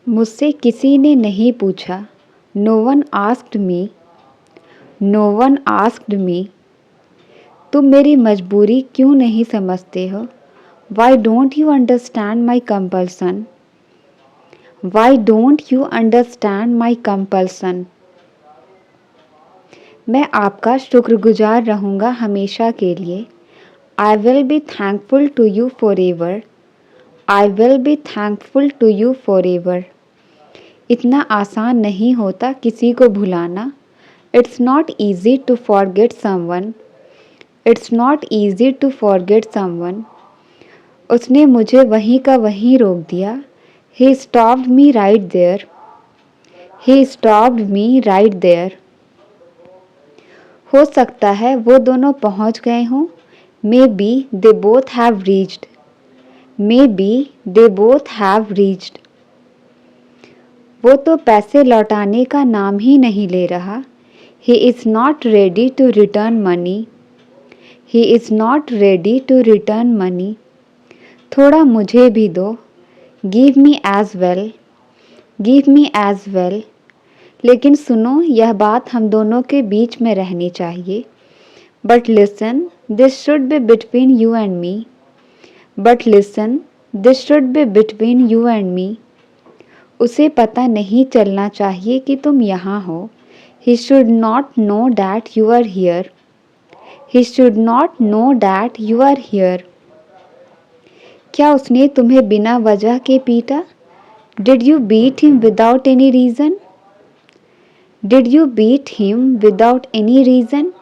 मुझसे किसी ने नहीं पूछा, no one asked me, no one asked me. तुम मेरी मजबूरी क्यों नहीं समझते हो? Why don't you understand my compulsion? Why don't you understand my compulsion? मैं आपका शुक्रगुजार रहूँगा हमेशा के लिए। I will be thankful to you forever. I will be thankful to you forever. इतना आसान नहीं होता किसी को भुलाना। It's not easy to forget someone. It's not easy to forget someone. उसने मुझे वहीं का वहीं रोक दिया। He stopped me right there. He stopped me right there. हो सकता है वो दोनों पहुंच गए हों। Maybe they both have reached. Maybe they both have reached. वो तो पैसे लौटाने का नाम ही नहीं ले रहा। He is not ready to return money. He is not ready to return money. थोड़ा मुझे भी दो। Give me as well. Give me as well. लेकिन सुनो, यह बात हम दोनों के बीच में रहनी चाहिए। But listen, this should be between you and me. But listen, this should be between you and me. उसे पता नहीं चलना चाहिए कि तुम यहाँ हो। He should not know that you are here. He should not know that you are here. क्या उसने तुम्हें बिना वजह के पीटा? Did you beat him without any reason? Did you beat him without any reason?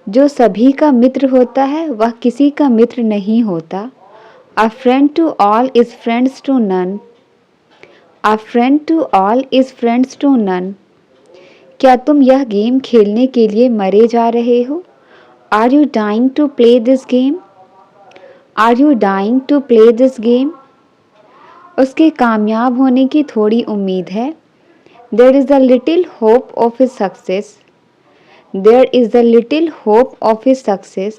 जो सभी का मित्र होता है वह किसी का मित्र नहीं होता। A friend to all is friends to none. A friend to all is friends to none. क्या तुम यह गेम खेलने के लिए मरे जा रहे हो? Are you dying to play this game? Are you dying to play this game? उसके कामयाब होने की थोड़ी उम्मीद है। There is a little hope of his success. There is a little hope of his success.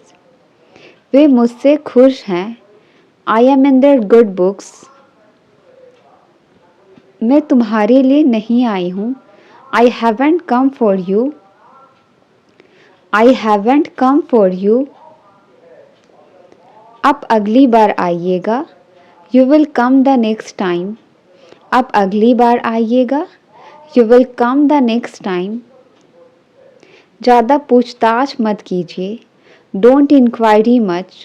वे मुझसे खुश हैं। I am in their good books. मैं तुम्हारे लिए नहीं आई हूँ। I haven't come for you. I haven't come for you. आप अगली बार आइएगा। You will come the next time. आप अगली बार आइएगा। You will come the next time. ज़्यादा पूछताछ मत कीजिए। Don't inquiry much.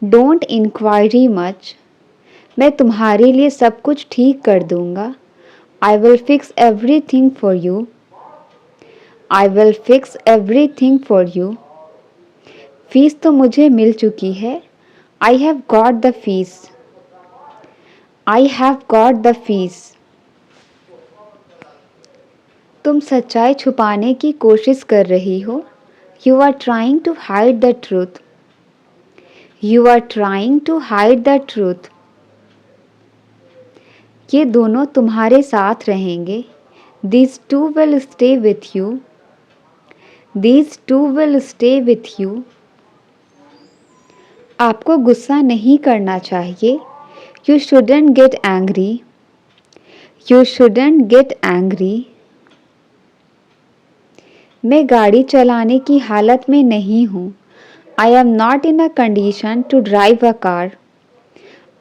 Don't inquiry much. मैं तुम्हारे लिए सब कुछ ठीक कर दूँगा। I will fix everything for you. I will fix everything for you. Fees तो मुझे मिल चुकी है। I have got the fees. I have got the fees. तुम सच्चाई छुपाने की कोशिश कर रही हो। You are trying to hide the truth. You are trying to hide the truth. ये दोनों तुम्हारे साथ रहेंगे। These two will stay with you. These two will stay with you. आपको गुस्सा नहीं करना चाहिए। You shouldn't get angry. You shouldn't get angry. मैं गाड़ी चलाने की हालत में नहीं हूँ। I am not in a condition to drive a car.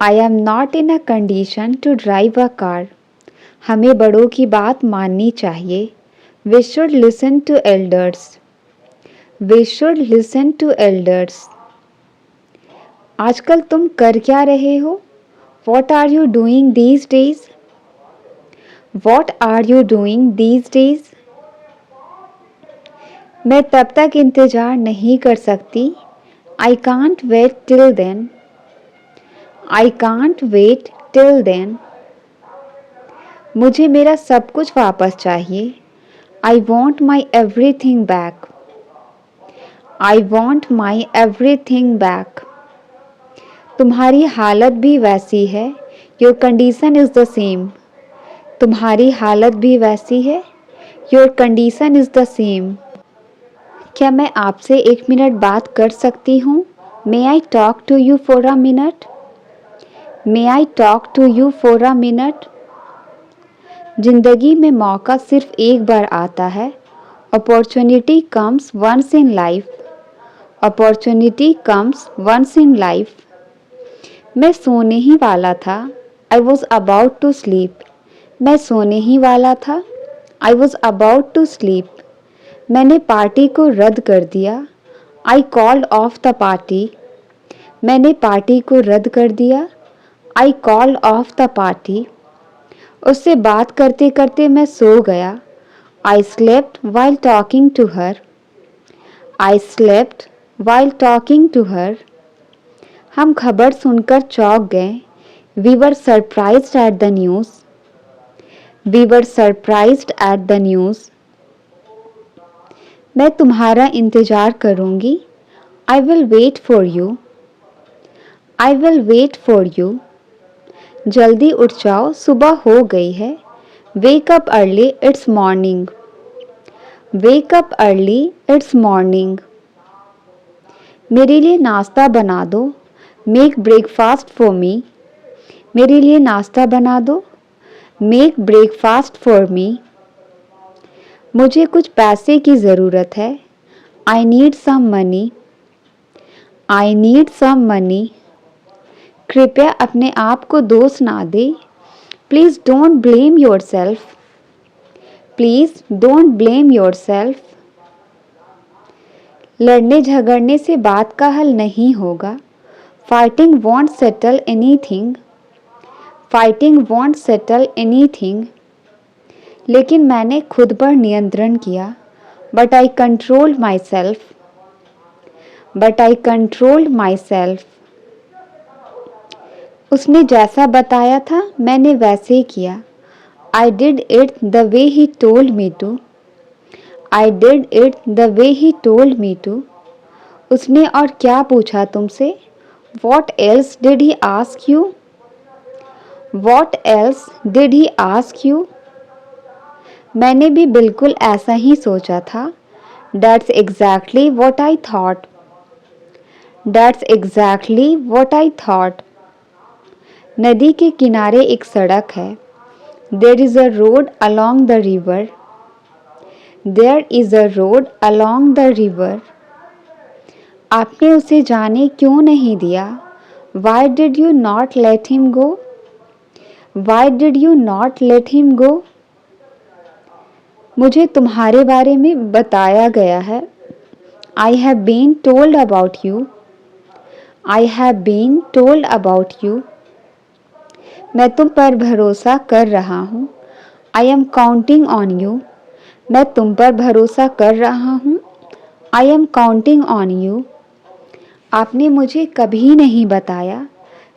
I am not in a condition to drive a car. हमें बड़ों की बात माननी चाहिए। We should listen to elders. We should listen to elders. आजकल तुम कर क्या रहे हो? What are you doing these days? What are you doing these days? मैं तब तक इंतज़ार नहीं कर सकती। I can't wait till then. I can't wait till then. मुझे मेरा सब कुछ वापस चाहिए। I want my everything back. I want my everything back. तुम्हारी हालत भी वैसी है। Your condition is the same. तुम्हारी हालत भी वैसी है। Your condition is the same. क्या मैं आपसे 1 मिनट बात कर सकती हूँ? May I talk to you for a minute? May I talk to you for a minute? जिंदगी में मौका सिर्फ एक बार आता है. Opportunity comes once in life. Opportunity comes once in life. मैं सोने ही वाला था. I was about to sleep. मैं सोने ही वाला था. I was about to sleep. मैंने पार्टी को रद्द कर दिया. I called off the party. मैंने पार्टी को रद्द कर दिया. I called off the party. उससे बात करते करते मैं सो गया. I slept while talking to her. I slept while talking to her. हम खबर सुनकर चौंक गए. We were surprised at the news. We were surprised at the news. मैं तुम्हारा इंतज़ार करूँगी. I will wait for you. I will wait for you. जल्दी उठ जाओ, सुबह हो गई है. Wake up early, it's morning. Wake up early, it's morning. मेरे लिए नाश्ता बना दो. Make breakfast for me. मेरे लिए नाश्ता बना दो. Make breakfast for me. मुझे कुछ पैसे की ज़रूरत है. I need some money. I need some money. कृपया अपने आप को दोष ना दे. Please don't blame yourself. Please don't blame yourself. लड़ने झगड़ने से बात का हल नहीं होगा. Fighting won't settle anything. Fighting won't settle anything. लेकिन मैंने खुद पर नियंत्रण किया. But I controlled myself. But I controlled myself. उसने जैसा बताया था मैंने वैसे किया. I did it the way he told me to. I did it the way he told me to. उसने और क्या पूछा तुमसे? What else did he ask you? What else did he ask you? मैंने भी बिल्कुल ऐसा ही सोचा था. That's exactly what I thought. That's exactly what I thought. नदी के किनारे एक सड़क है. There is a road along the river. There is a road along the river. आपने उसे जाने क्यों नहीं दिया? Why did you not let him go? Why did you not let him go? मुझे तुम्हारे बारे में बताया गया है. I have been told about you. I have been told about you. मैं तुम पर भरोसा कर रहा हूँ. I am counting on you. मैं तुम पर भरोसा कर रहा हूँ. I am counting on you. आपने मुझे कभी नहीं बताया.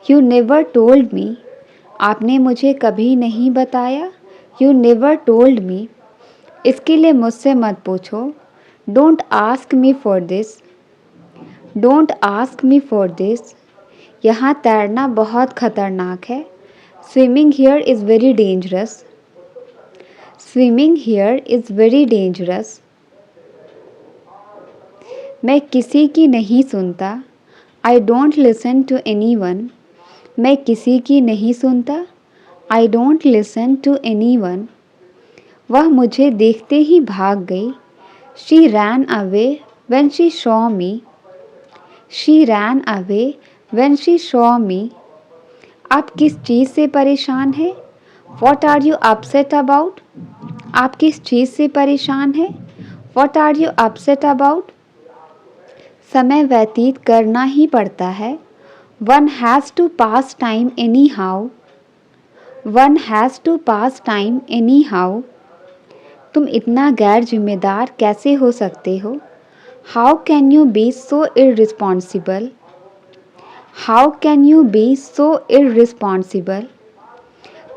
You never told me. आपने मुझे कभी नहीं बताया. You never told me. इसके लिए मुझसे मत पूछो. Don't ask me for this. Don't ask me for this. यहाँ तैरना बहुत खतरनाक है. Swimming here is very dangerous. Swimming here is very dangerous. मैं किसी की नहीं सुनता. I don't listen to any one. मैं किसी की नहीं सुनता. I don't listen to anyone. वह मुझे देखते ही भाग गई. She ran away when she saw me. She ran away when she saw me. आप किस चीज़ से परेशान हैं? What are you upset about? आप किस चीज़ से परेशान हैं? What are you upset about? समय व्यतीत करना ही पड़ता है. One has to pass time anyhow. One has to pass time anyhow. तुम इतना गैर जिम्मेदार कैसे हो सकते हो? How can you be so irresponsible? How can you be so irresponsible?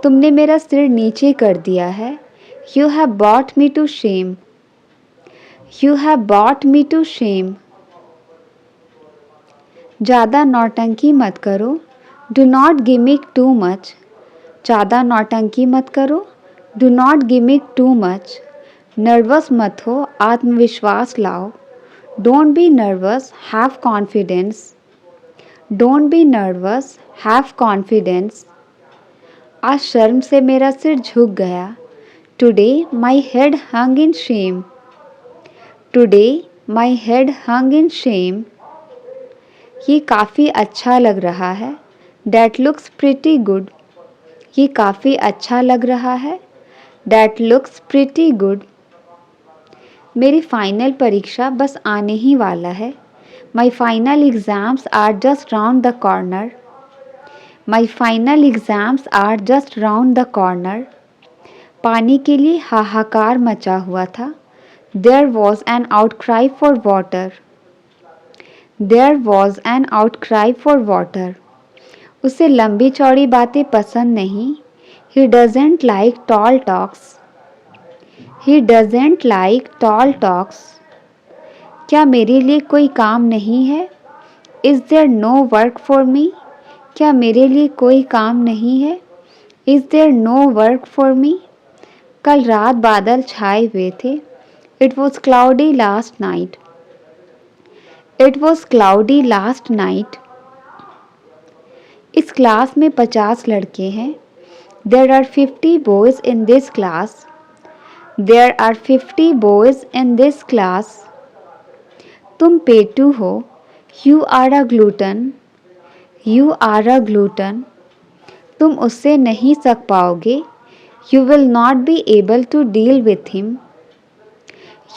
तुमने मेरा सिर नीचे कर दिया है. You have bought me to shame. You have bought me to shame. ज़्यादा नौटंकी मत करो. Do not gimmick too much. ज़्यादा नौटंकी मत करो. Do not gimmick too much. Nervous मत हो, आत्मविश्वास लाओ. Don't be nervous, have confidence. Don't be nervous, have confidence. आज शर्म से मेरा सिर झुक गया। Today my head hung in Shem. Today my head hung in Shem. ये काफ़ी अच्छा लग रहा है। That looks pretty good. ये काफ़ी अच्छा लग रहा है। That looks pretty good. मेरी फाइनल परीक्षा बस आने ही वाला है। My final exams are just round the corner. My final exams are just round the corner. पानी के लिए हाहाकार मचा हुआ था। There was an outcry for water. There was an outcry for water. उसे लंबी चौड़ी बातें पसंद नहीं। He doesn't like tall talks. He doesn't like tall talks. क्या मेरे लिए कोई काम नहीं है? Is there no work for me? क्या मेरे लिए कोई काम नहीं है? Is there no work for me? कल रात बादल छाए हुए थे। It was cloudy last night. It was cloudy last night. इस क्लास में 50 लड़के हैं। There are 50 boys in this class. There are 50 boys in this class. तुम पेटू हो। You are a glutton. You are a glutton. तुम उससे नहीं सक पाओगे। You will not be able to deal with him.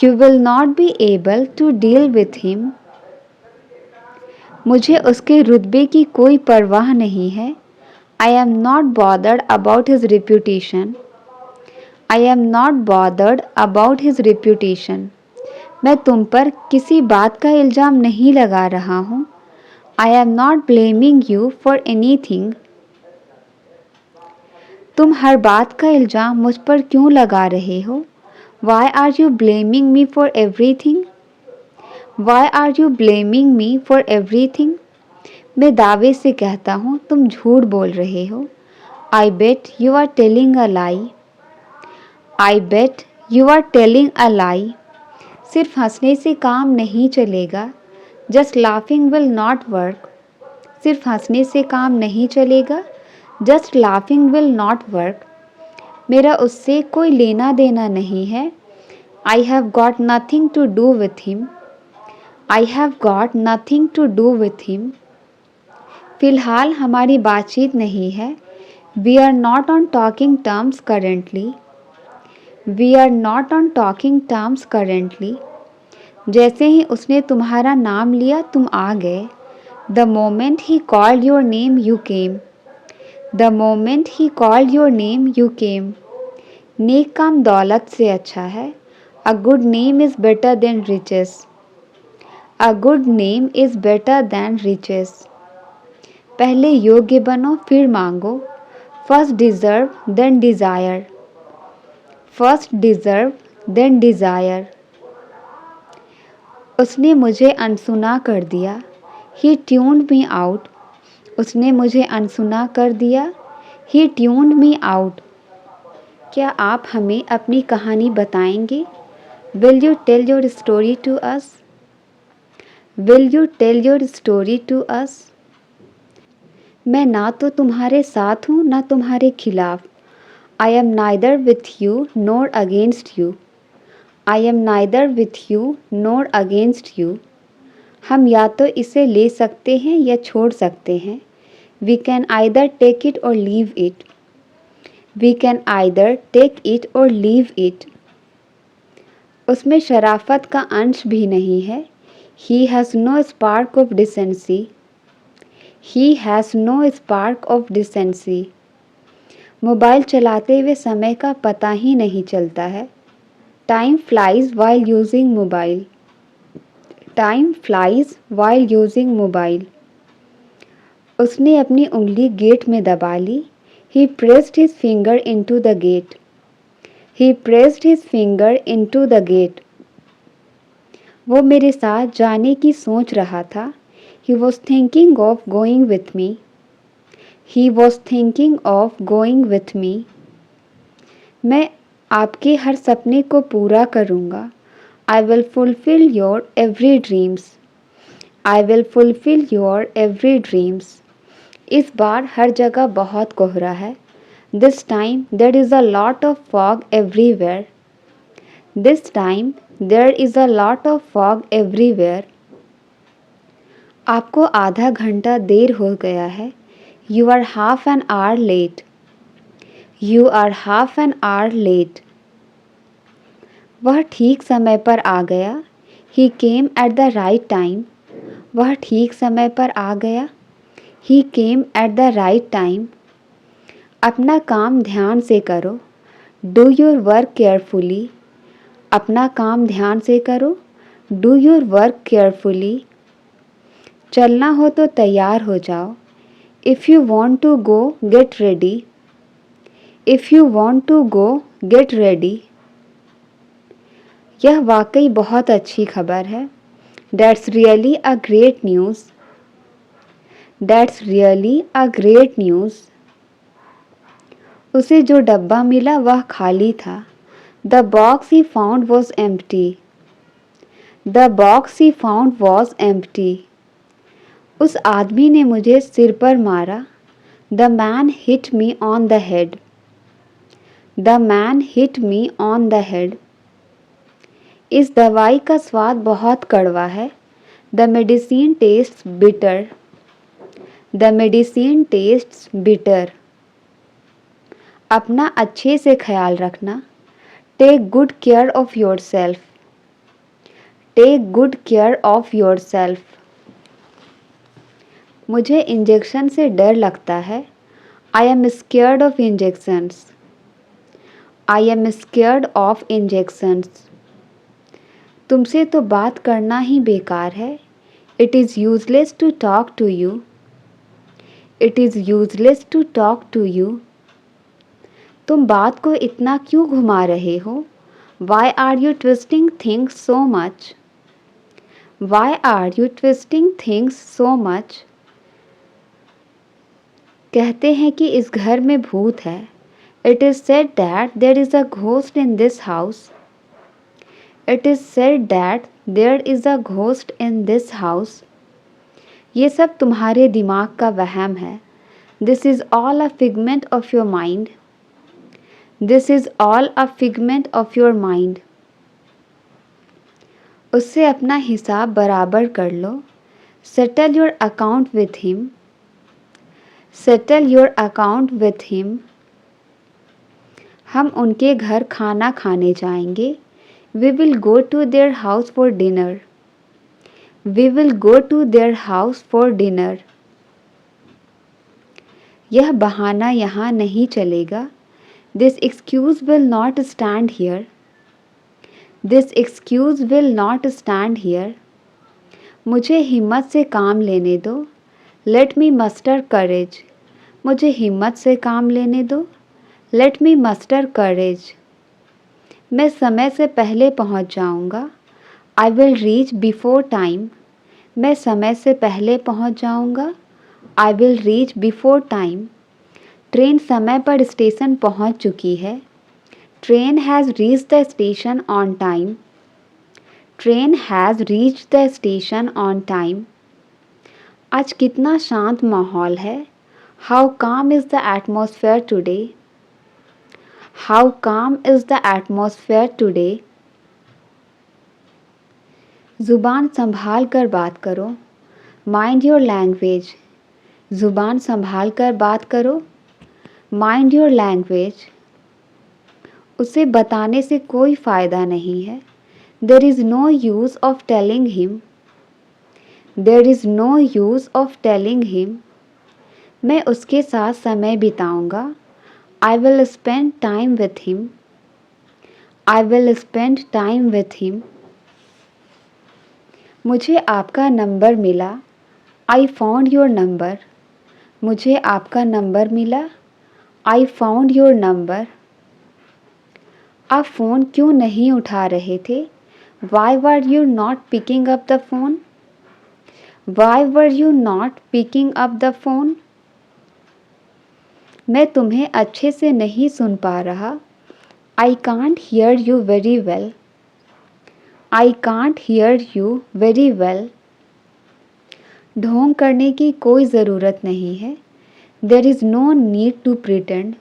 You will not be able to deal with him. मुझे उसके रुतबे की कोई परवाह नहीं है। I am not bothered about his reputation. I am not bothered about his reputation. मैं तुम पर किसी बात का इल्ज़ाम नहीं लगा रहा हूँ। I am not blaming you for anything. तुम हर बात का इल्ज़ाम मुझ पर क्यों लगा रहे हो? Why are you blaming me for everything? Why are you blaming me for everything? मैं दावे से कहता हूँ तुम झूठ बोल रहे हो। I bet you are telling a lie. I bet you are telling a lie. सिर्फ हंसने से काम नहीं चलेगा। Just laughing will not work. सिर्फ हंसने से काम नहीं चलेगा। Just laughing will not work. मेरा उससे कोई लेना देना नहीं है। I have got nothing to do with him. I have got nothing to do with him. फ़िलहाल हमारी बातचीत नहीं है। We are not on talking terms currently. We are not on talking terms currently. जैसे ही उसने तुम्हारा नाम लिया तुम आ गए। The moment he called your name you came. The moment he called your name you came. नेक काम दौलत से अच्छा है। A good name is better than riches. A good name is better than riches. पहले योग्य बनो फिर मांगो। First deserve then desire. First deserve then desire. उसने मुझे अनसुना कर दिया। He tuned me out. उसने मुझे अनसुना कर दिया। He tuned me out. क्या आप हमें अपनी कहानी बताएंगे? Will you tell your story to us? Will you tell your story to us? मैं ना तो तुम्हारे साथ हूँ ना तुम्हारे खिलाफ। I am neither with you nor against you. I am neither with you nor against you. हम या तो इसे ले सकते हैं या छोड़ सकते हैं। We can either take it or leave it. We can either take it or leave it. उसमें शराफत का अंश भी नहीं है। He has no spark of decency. He has no spark of decency. Mobile चलाते हुए समय का पता ही नहीं चलता है। Time flies while using mobile. Time flies while using mobile. उसने अपनी उंगली गेट में दबा ली। He pressed his finger into the gate. He pressed his finger into the gate. वो मेरे साथ जाने की सोच रहा था। He was thinking of going with me. He was thinking of going with me. मैं आपके हर सपने को पूरा करूँगा। I will fulfill your every dreams. I will fulfill your every dreams. इस बार हर जगह बहुत कोहरा है। This time there is a lot of fog everywhere. This time there is a lot of fog everywhere. आपको आधा घंटा देर हो गया है। You are half an hour late. You are half an hour late. वह ठीक समय पर आ गया। He came at the right time. वह ठीक समय पर आ गया। He came at the right time. अपना काम ध्यान से करो। Do your work carefully. अपना काम ध्यान से करो। Do your work carefully. चलना हो तो तैयार हो जाओ। If you want to go get ready. If you want to go get ready. यह वाकई बहुत अच्छी खबर है। That's really a great news. That's really a great news. उसे जो डब्बा मिला वह खाली था। The box he found was empty. The box he found was empty. उस आदमी ने मुझे सिर पर मारा। The man hit me on the head. The man hit me on the head. इस दवाई का स्वाद बहुत कड़वा है। The medicine tastes bitter. The medicine tastes bitter. अपना अच्छे से ख्याल रखना। Take good care of yourself. Take good care of yourself. मुझे इंजेक्शन से डर लगता है। I am scared of injections. I am scared of injections. तुमसे तो बात करना ही बेकार है। It is useless to talk to you. It is useless to talk to you. तुम बात को इतना क्यों घुमा रहे हो? Why are you twisting things so much? Why are you twisting things so much? कहते हैं कि इस घर में भूत है। It is said that there is a ghost in this house. It is said that there is a ghost in this house. ये सब तुम्हारे दिमाग का वहम है। This is all a figment of your mind. This is all a figment of your mind. उससे अपना हिसाब बराबर कर लो। Settle your account with him. Settle your account with him. हम उनके घर खाना खाने जाएंगे। We will go to their house for dinner. We will go to their house for dinner. यह बहाना यहाँ नहीं चलेगा। This excuse will not stand here. This excuse will not stand here. मुझे हिम्मत से काम लेने दो। Let me muster courage. मुझे हिम्मत से काम लेने दो। Let me muster courage. मैं समय से पहले पहुंच जाऊंगा। I will reach before time. मैं समय से पहले पहुंच जाऊंगा। I will reach before time. Train समय पर स्टेशन पहुंच चुकी है। Train has reached the station on time. Train has reached the station on time. आज कितना शांत माहौल है। How calm is the atmosphere today. How calm is the atmosphere today. ज़ुबान संभाल कर बात करो। Mind your language. ज़ुबान संभाल कर बात करो। Mind your language. उसे बताने से कोई फ़ायदा नहीं है। There is no use of telling him. There is no use of telling him. मैं उसके साथ समय बिताऊंगा। I will spend time with him. I will spend time with him. मुझे आपका नंबर मिला। I found your number. मुझे आपका number मिला। I found your number. आप फ़ोन क्यों नहीं उठा रहे थे? Why were you not picking up the phone? Why were you not picking up the phone? मैं तुम्हें अच्छे से नहीं सुन पा रहा। I can't hear you very well. I can't hear you very well. ढोंग करने की कोई ज़रूरत नहीं है। There is no need to pretend.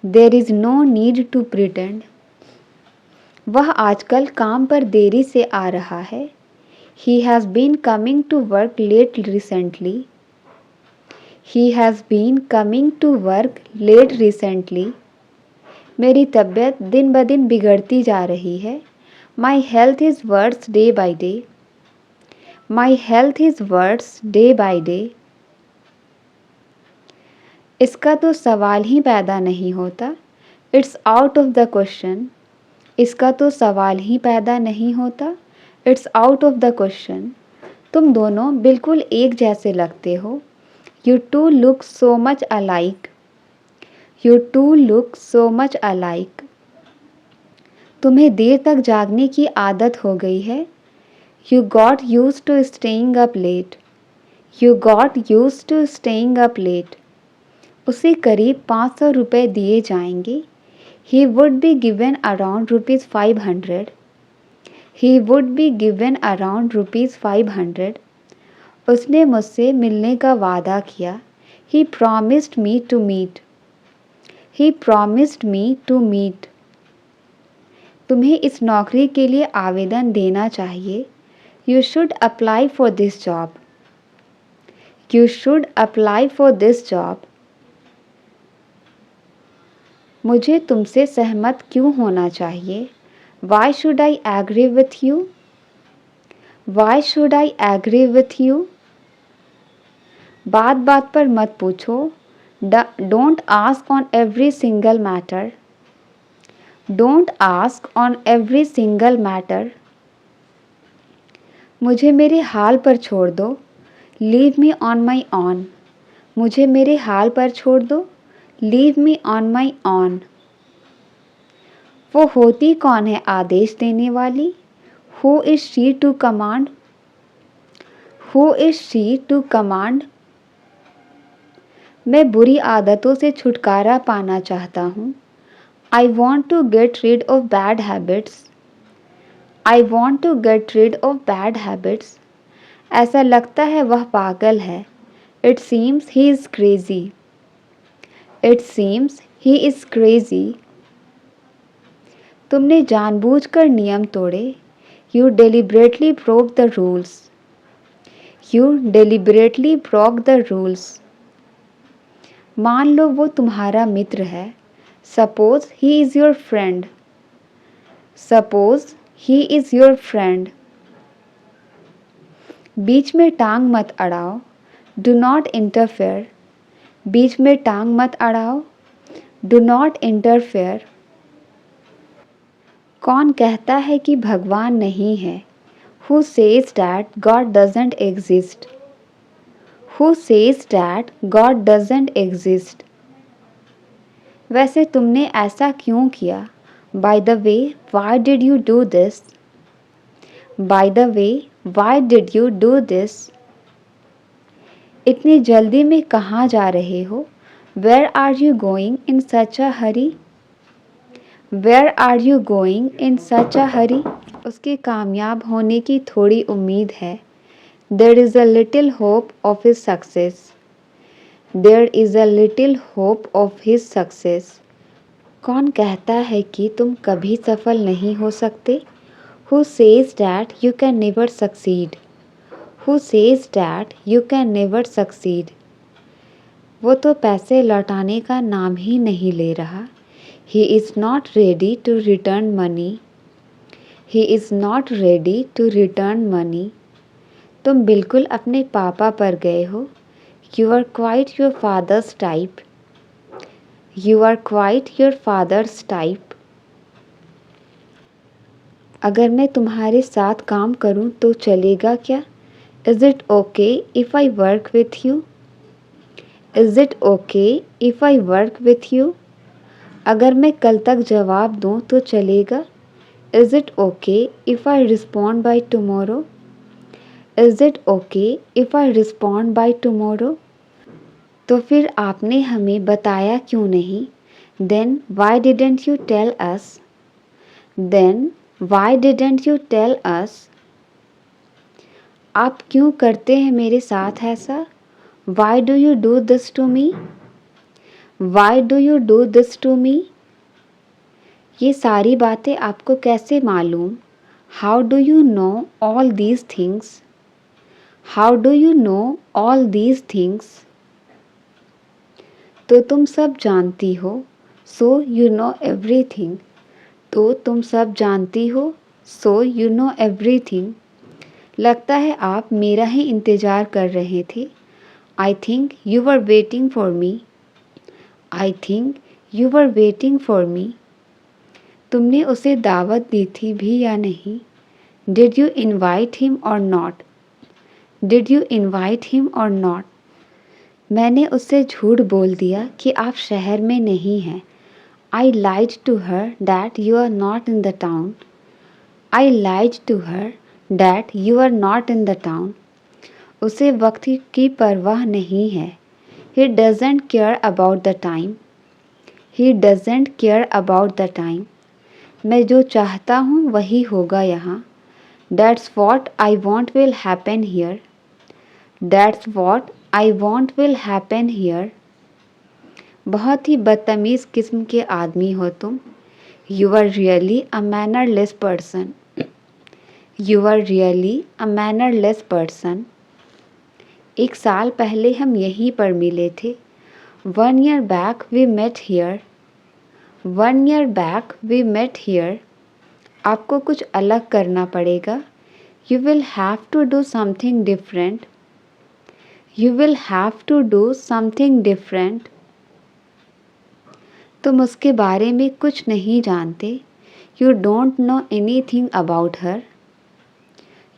There is no need to pretend. वह आजकल काम पर देरी से आ रहा है. He has been coming to work late recently. He has been coming to work late recently. मेरी तबीयत दिन ब दिन बिगड़ती जा रही है. My health is worse day by day. My health is worse day by day. इसका तो सवाल ही पैदा नहीं होता. It's out of the question. इसका तो सवाल ही पैदा नहीं होता. It's out of the question. तुम दोनों बिल्कुल एक जैसे लगते हो. You two look so much alike. You two look so much alike. तुम्हें देर तक जागने की आदत हो गई है. You got used to staying up late. You got used to staying up late. उसे करीब 500 रुपये दिए जाएंगे. He would be given around ₹500. He would be given around ₹500. उसने मुझसे मिलने का वादा किया. He promised me to meet. He promised me to meet. तुम्हें इस नौकरी के लिए आवेदन देना चाहिए. You should apply for this job. You should apply for this job. मुझे तुमसे सहमत क्यों होना चाहिए? Why should I agree with you? Why should I agree with you? बात बात पर मत पूछो. Don't ask on every single matter. Don't ask on every single matter. मुझे मेरे हाल पर छोड़ दो. Leave me on my own. मुझे मेरे हाल पर छोड़ दो. Leave me on my own. वो होती कौन है आदेश देने वाली? Who is she to command? Who is she to command? मैं बुरी आदतों से छुटकारा पाना चाहता हूँ. I want to get rid of bad habits. I want to get rid of bad habits. ऐसा लगता है वह पागल है. It seems he is crazy. It seems he is crazy. तुमने जानबूझकर नियम तोड़े. You deliberately broke the rules. You deliberately broke the rules. मान लो वो तुम्हारा मित्र है. Suppose he is your friend. Suppose he is your friend. बीच में टांग मत अड़ाओ. Do not interfere. बीच में टांग मत अड़ाओ. Do not interfere. कौन कहता है कि भगवान नहीं है? Who says that God doesn't exist? Who says that God doesn't exist? वैसे तुमने ऐसा क्यों किया? By the way, why did you do this? By the way, why did you do this? इतनी जल्दी में कहाँ जा रहे हो? Where are you going in such a hurry? Where are you going in such a hurry? उसके कामयाब होने की थोड़ी उम्मीद है. There is a little hope of his success. There is a little hope of his success. कौन कहता है कि तुम कभी सफल नहीं हो सकते? Who says that you can never succeed? Who says that you can never succeed? वो तो पैसे लौटाने का नाम ही नहीं ले रहा. He is not ready to return money. He is not ready to return money. तुम बिल्कुल अपने पापा पर गए हो. You are quite your father's type. You are quite your father's type. अगर मैं तुम्हारे साथ काम करूं तो चलेगा क्या? Is it okay if I work with you? Is it okay if I work with you? अगर मैं कल तक जवाब दूं तो चलेगा? Is it okay if I respond by tomorrow? Is it okay if I respond by tomorrow? तो फिर आपने हमें बताया क्यों नहीं? Then why didn't you tell us? Then why didn't you tell us? आप क्यों करते हैं मेरे साथ ऐसा? Why do you do this to me? Why do you do this to me? ये सारी बातें आपको कैसे मालूम? How do you know all these things? How do you know all these things? तो तुम सब जानती हो, so you know everything. तो तुम सब जानती हो, so you know everything. लगता है आप मेरा ही इंतज़ार कर रहे थे. I think you were waiting for me. I think you were waiting for me. तुमने उसे दावत दी थी भी या नहीं? Did you invite him or not? Did you invite him or not? मैंने उससे झूठ बोल दिया कि आप शहर में नहीं हैं. I lied to her that you are not in the town. I lied to her that you are not in the town. उसे वक्त की परवाह नहीं है. He doesn't care about the time. He doesn't care about the time. मैं जो चाहता हूँ वही होगा यहाँ. That's what I want will happen here. That's what I want will happen here. बहुत ही बदतमीज़ किस्म के आदमी हो तुम. You are really a mannerless person. You are really a mannerless person. 1 साल पहले हम यहीं पर मिले थे. 1 year back we met here. 1 year back we met here. आपको कुछ अलग करना पड़ेगा. You will have to do something different. You will have to do something different. तुम उसके बारे में कुछ नहीं जानते. You don't know anything about her.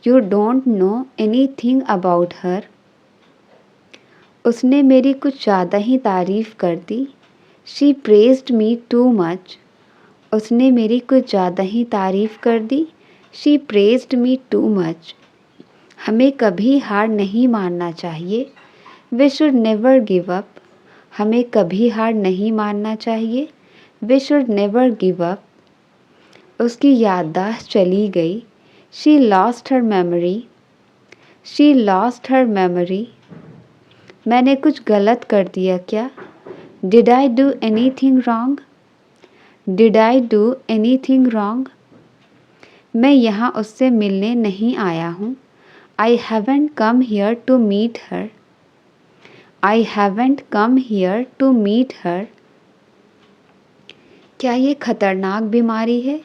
You don't know anything about her. उसने मेरी कुछ ज़्यादा ही तारीफ़ कर दी. She praised me too much. उसने मेरी कुछ ज़्यादा ही तारीफ़ कर दी. She praised me too much. हमें कभी हार नहीं मानना चाहिए. We should never give up. हमें कभी हार नहीं मानना चाहिए. We should never give up. उसकी याददाश्त चली गई. She lost her memory. She lost her memory. मैंने कुछ गलत कर दिया क्या? Did I do anything wrong? Did I do anything wrong? मैं यहाँ उससे मिलने नहीं आया हूँ. I haven't come here to meet her. I haven't come here to meet her. क्या ये खतरनाक बीमारी है?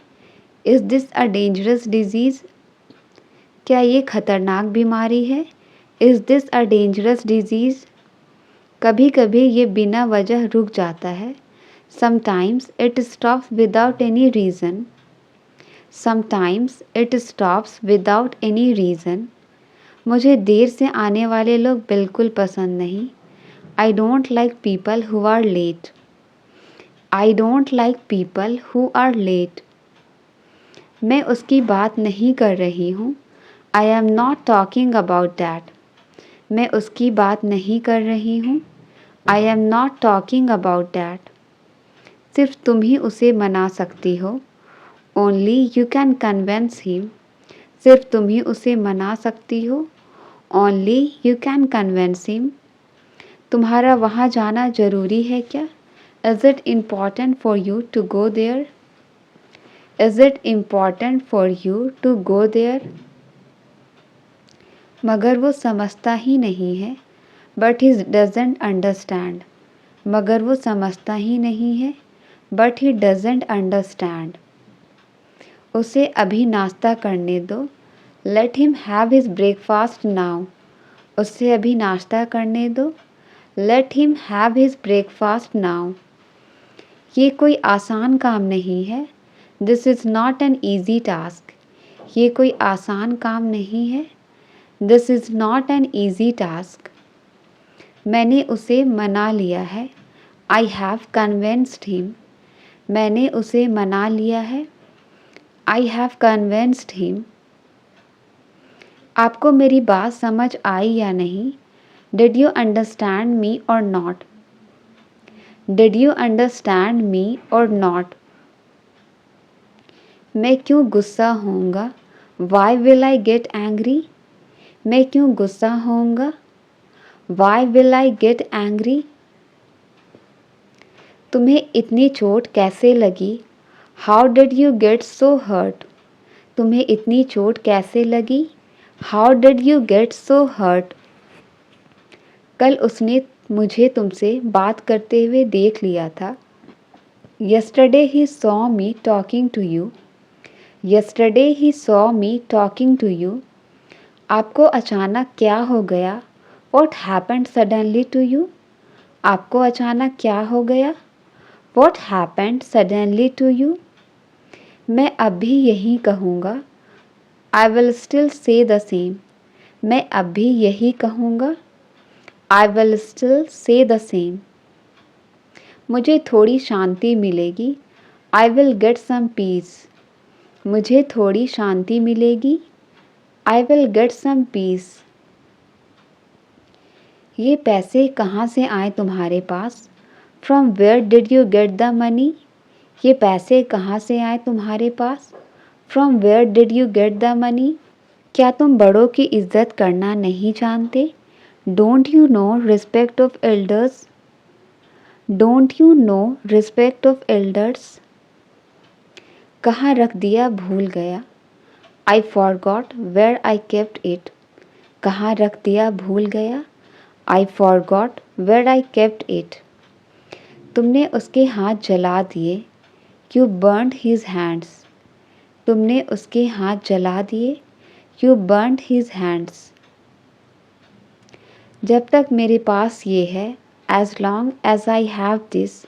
Is this a dangerous disease? क्या ये खतरनाक बीमारी है? Is this a dangerous disease? कभी कभी ये बिना वजह रुक जाता है. Sometimes it stops without any reason. Sometimes it stops without any reason. मुझे देर से आने वाले लोग बिल्कुल पसंद नहीं. I don't like people who are late. I don't like people who are late. मैं उसकी बात नहीं कर रही हूँ. I am not talking about that. मैं उसकी बात नहीं कर रही हूँ. I am not talking about that. सिर्फ तुम ही उसे मना सकती हो. Only you can convince him. सिर्फ तुम ही उसे मना सकती हो. Only you can convince him. तुम्हारा वहाँ जाना ज़रूरी है क्या? Is it important for you to go there? Is it important for you to go there? मगर वो समझता ही नहीं है. But he doesn't understand. मगर वो समझता ही नहीं है. But he doesn't understand. उसे अभी नाश्ता करने दो. Let him have his breakfast now. उसे अभी नाश्ता करने दो. Let him have his breakfast now. ये कोई आसान काम नहीं है. This is not an easy task. ये कोई आसान काम नहीं है. This is not an easy task. मैंने उसे मना लिया है. I have convinced him. मैंने उसे मना लिया है. I have convinced him. आपको मेरी बात समझ आई या नहीं? Did you understand me or not? Did you understand me or not? मैं क्यों गुस्सा होऊंगा? Why will I get angry? मैं क्यों गुस्सा होऊंगा? Why will I get angry? तुम्हें इतनी चोट कैसे लगी? How did you get so hurt? तुम्हें इतनी चोट कैसे लगी? How did you get so hurt? कल उसने मुझे तुमसे बात करते हुए देख लिया था. Yesterday he saw me talking to you. Yesterday he saw me talking to you. आपको अचानक क्या हो गया? What happened suddenly to you? आपको अचानक क्या हो गया? What happened suddenly to you? मैं अब भी यही कहूँगा. I will still say the same. मैं अब भी यही कहूँगा. I will still say the same. मुझे थोड़ी शांति मिलेगी. I will get some peace. मुझे थोड़ी शांति मिलेगी. I will get some peace. ये पैसे कहाँ से आए तुम्हारे पास? From where did you get the money? ये पैसे कहाँ से आए तुम्हारे पास? From where did you get the money? क्या तुम बड़ों की इज्जत करना नहीं जानते? Don't you know respect of elders? Don't you know respect of elders? कहाँ रख दिया भूल गया. I forgot where I kept it. कहाँ रख दिया भूल गया. I forgot where I kept it. तुमने उसके हाथ जला दिए. You burned his hands. तुमने उसके हाथ जला दिए. You burned his hands. जब तक मेरे पास ये है. As long as I have this.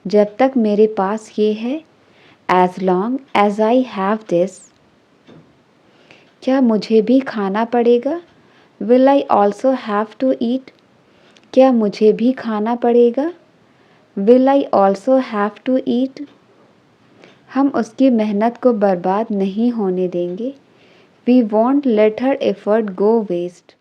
जब तक मेरे पास ये है. As long as I have this. क्या मुझे भी खाना पड़ेगा? Will I also have to eat? क्या मुझे भी खाना पड़ेगा? Will I also have to eat? हम उसकी मेहनत को बर्बाद नहीं होने देंगे. We won't let her effort go waste.